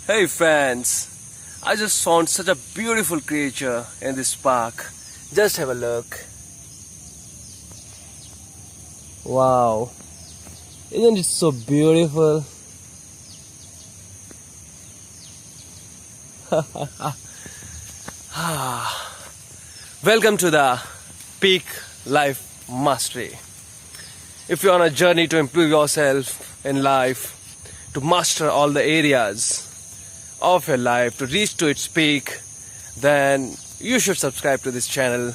Hey friends, I just found such a beautiful creature in this park. Just have a look. Wow, isn't it so beautiful? Welcome to the Peak Life Mastery. If you're on a journey to improve yourself in life, to master all the areas of your life, to reach to its peak, then you should subscribe to this channel,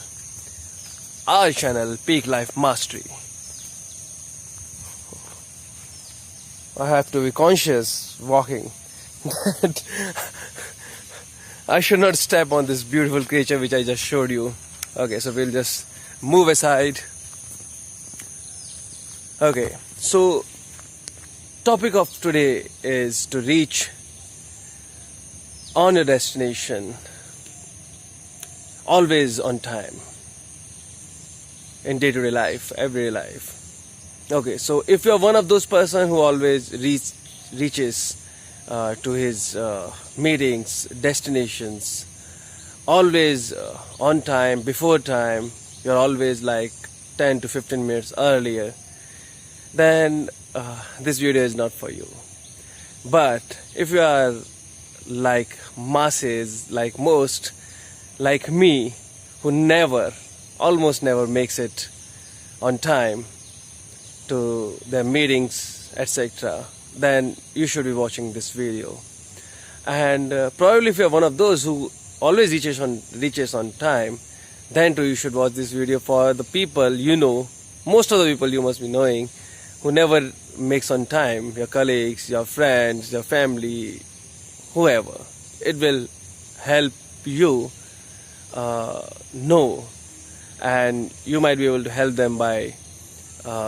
our channel, Peak Life Mastery. I have to be conscious walking that I should not step on this beautiful creature which I just showed you. Okay, so we'll just move aside. Okay, so topic of today is to reach on your destination always on time in day-to-day life, everyday life. Okay, so if you're one of those person who always reaches to his meetings, destinations, always on time, before time, you're always like 10 to 15 minutes earlier, then this video is not for you. But if you are like masses, like most, like me, who almost never makes it on time to their meetings, etc., then you should be watching this video. And probably if you're one of those who always reaches on time, then too you should watch this video for the people you know, most of the people you must be knowing, who never makes on time, your colleagues, your friends, your family, whoever. It will help you know, and you might be able to help them by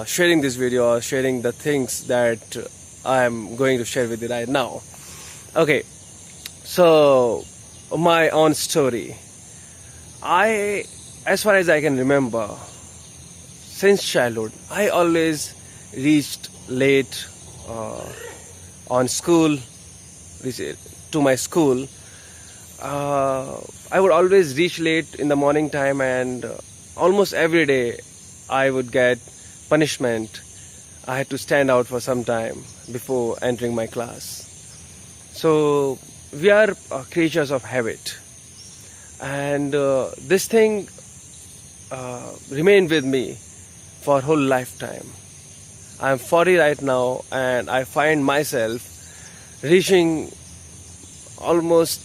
sharing this video or sharing the things that I am going to share with you right now. Okay, so my own story. As far as I can remember, since childhood, I always reached late on school, to my school. I would always reach late in the morning time, and almost every day I would get punishment. I had to stand out for some time before entering my class. So we are creatures of habit, and this thing remained with me for whole lifetime. I'm 40 right now, and I find myself reaching almost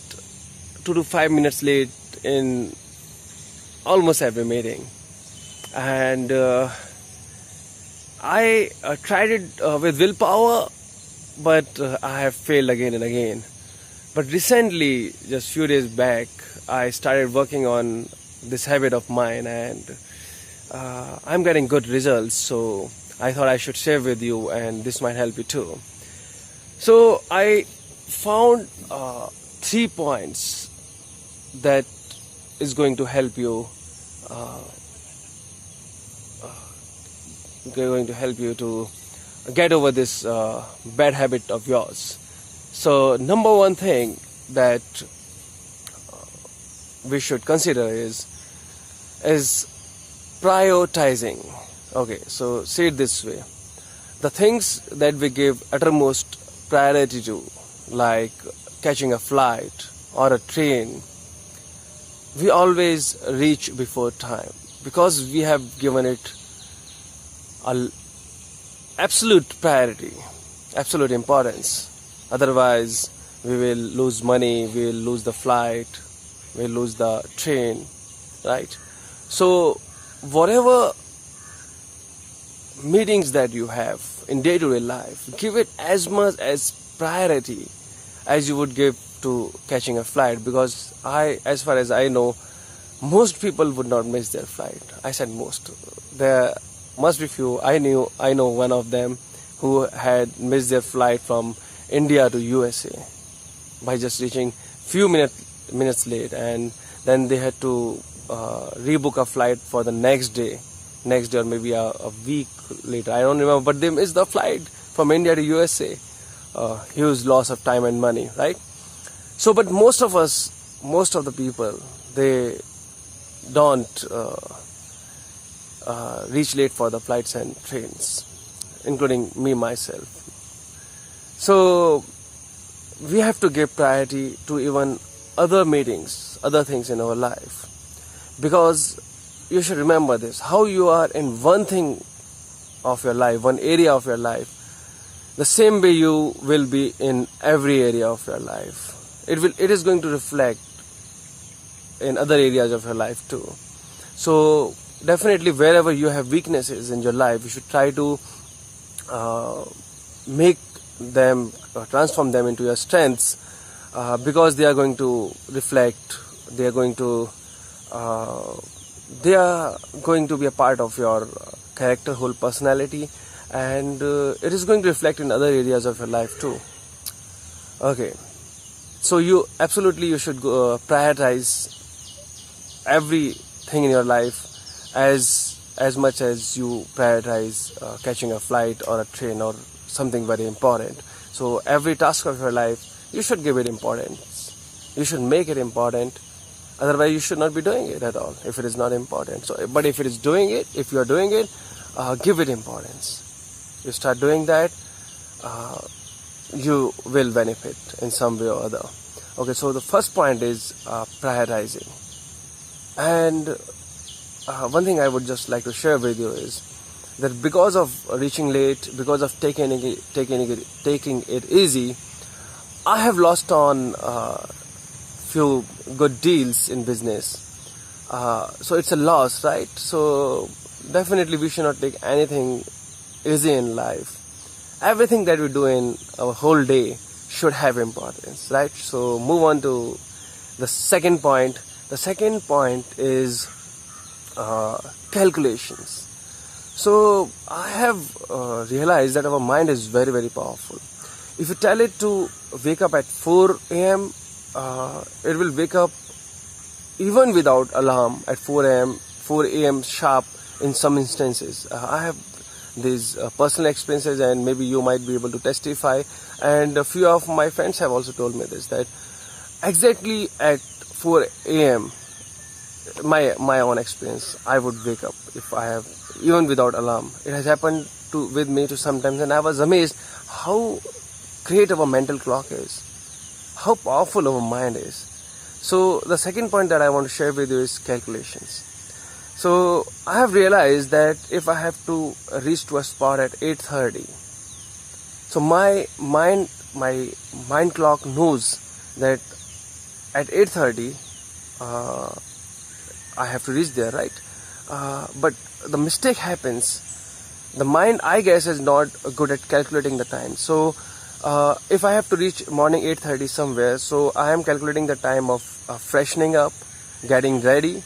2 to 5 minutes late in almost every meeting. And I tried it with willpower, but I have failed again and again. But recently, just few days back, I started working on this habit of mine, and I'm getting good results. So I thought I should share with you, and this might help you too. So I found 3 points that is going to help you to get over this bad habit of yours. So number one thing that we should consider is prioritizing. Okay, so say it this way: the things that we give uttermost priority to, like catching a flight or a train, we always reach before time, because we have given it absolute priority, absolute importance. Otherwise, we will lose money, we will lose the flight, we will lose the train, right? So whatever meetings that you have in day-to-day life, give it as much as priority as you would give to catching a flight, because as far as I know, most people would not miss their flight. I said most. There must be few. I know one of them who had missed their flight from India to USA by just reaching few minutes late, and then they had to rebook a flight for the next day or maybe a week later. I don't remember, but they missed the flight from India to USA. Huge loss of time and money, right? So, but most of the people, they don't reach late for the flights and trains, including me myself. So we have to give priority to even other meetings, other things in our life, because you should remember this: how you are in one thing of your life, one area of your life, the same way you will be in every area of your life. It is going to reflect in other areas of your life too. So definitely, wherever you have weaknesses in your life, you should try to make them, transform them into your strengths, because they are going to reflect, they are going to be a part of your character, whole personality, and it is going to reflect in other areas of your life too. Okay, so you should prioritize everything in your life as much as you prioritize catching a flight or a train or something very important. So every task of your life, you should give it importance. You should make it important. Otherwise, you should not be doing it at all if it is not important. So, but if you are doing it, give it importance. You start doing that, you will benefit in some way or other. Okay, so the first point is prioritizing. And one thing I would just like to share with you is that because of reaching late, because of taking it easy, I have lost on few good deals in business. So it's a loss, right? So definitely we should not take anything easy in life. Everything that we do in our whole day should have importance, right? So move on to the second point. The second point is calculations. So I have realized that our mind is very, very powerful. If you tell it to wake up at 4 a.m., it will wake up even without alarm at 4 a.m. sharp in some instances. I have these personal experiences, and maybe you might be able to testify, and a few of my friends have also told me this, that exactly at 4 a.m. my own experience, I would wake up if I have, even without alarm. It has happened with me sometimes, and I was amazed how great our mental clock is, how powerful our mind is. So the second point that I want to share with you is calculations. So I have realized that if I have to reach to a spot at 8:30, so my mind clock knows that at 8:30 I have to reach there, right? But the mistake happens. The mind, I guess, is not good at calculating the time. So if I have to reach morning 8:30 somewhere, so I am calculating the time of freshening up, getting ready,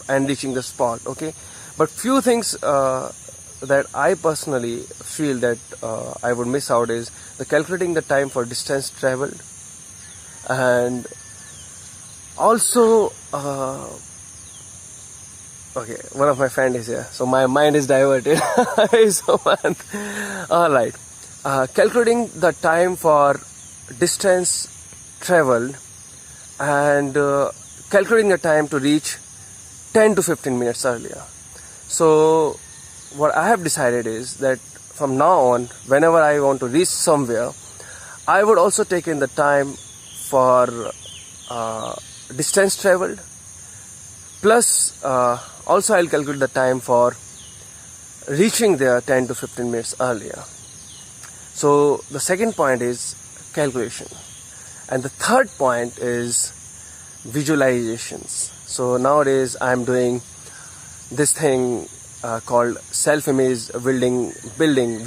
and reaching the spot. Okay, but few things that I personally feel that I would miss out is the calculating the time for distance traveled, and also okay, one of my friend is here, so my mind is diverted. So, all right, calculating the time for distance traveled, and calculating the time to reach 10 to 15 minutes earlier. So what I have decided is that from now on, whenever I want to reach somewhere, I would also take in the time for distance traveled, plus also I'll calculate the time for reaching there 10 to 15 minutes earlier. So the second point is calculation, and the third point is visualizations. So nowadays I'm doing this thing called self-image building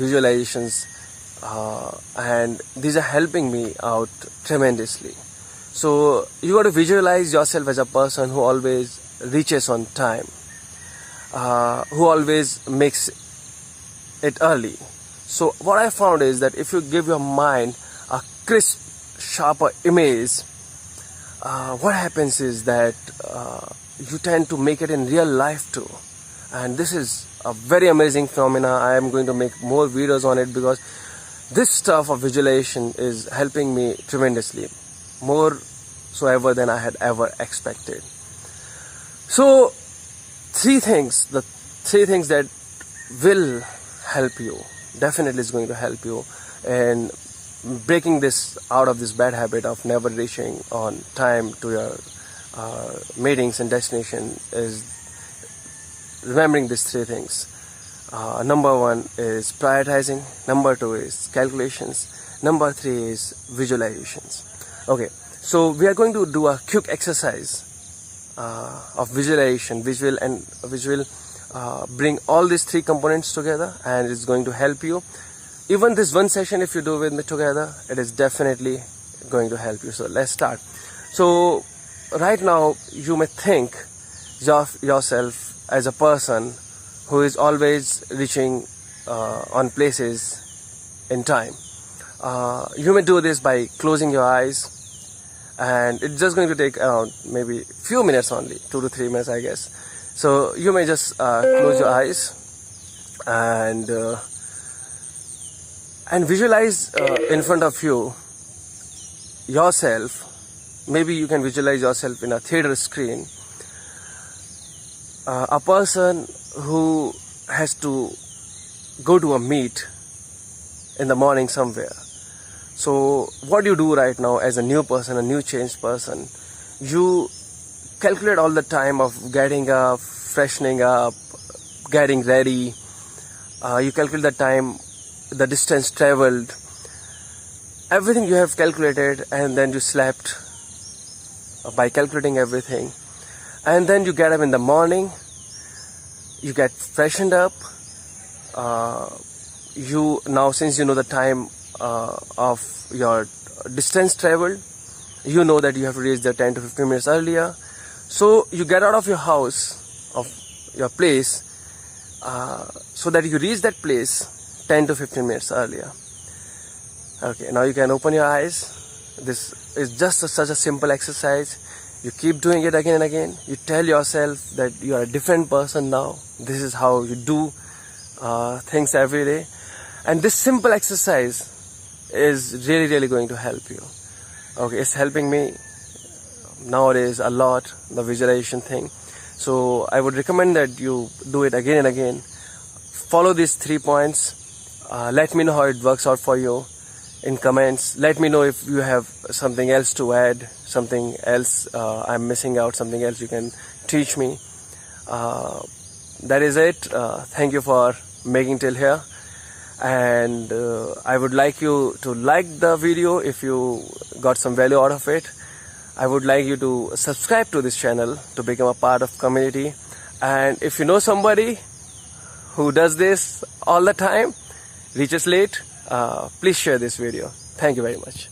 visualizations, and these are helping me out tremendously. So you got to visualize yourself as a person who always reaches on time, who always makes it early. So what I found is that if you give your mind a crisp, sharper image, what happens is that you tend to make it in real life too. And this is a very amazing phenomena. I am going to make more videos on it, because this stuff of visualization is helping me tremendously, more so ever than I had ever expected. So the three things that will help you, definitely is going to help you in breaking this out of this bad habit of never reaching on time to your meetings and destination, is remembering these three things. Number one is prioritizing, number two is calculations, number three is visualizations. Okay, so we are going to do a quick exercise of visualization. Visual bring all these three components together, and it's going to help you. Even this one session, if you do with me together, it is definitely going to help you. So let's start. So right now you may think yourself as a person who is always reaching on places in time. You may do this by closing your eyes, and it's just going to take around maybe few minutes only, 2 to 3 minutes I guess. So you may just close your eyes and visualize in front of you yourself. Maybe you can visualize yourself in a theater screen, a person who has to go to a meet in the morning somewhere. So what you do right now as a new person, a new changed person, you calculate all the time of getting up, freshening up, getting ready. You calculate the time, the distance traveled, everything you have calculated, and then you slept by calculating everything. And then you get up in the morning, you get freshened up. You now, since you know the time of your distance traveled, you know that you have to reach there 10 to 15 minutes earlier. So you get out of your house, of your place, so that you reach that place 10 to 15 minutes earlier. Okay, now you can open your eyes. This is just such a simple exercise. You keep doing it again and again. You tell yourself that you are a different person now. This is how you do things every day. And this simple exercise is really, really going to help you. Okay, it's helping me nowadays a lot, the visualization thing. So I would recommend that you do it again and again. Follow these 3 points. Let me know how it works out for you in comments. Let me know if you have something else to add, something else I'm missing out, something else you can teach me. That is it. Thank you for making till here. And I would like you to like the video if you got some value out of it. I would like you to subscribe to this channel to become a part of community. And if you know somebody who does this all the time, reaches late, please share this video. Thank you very much.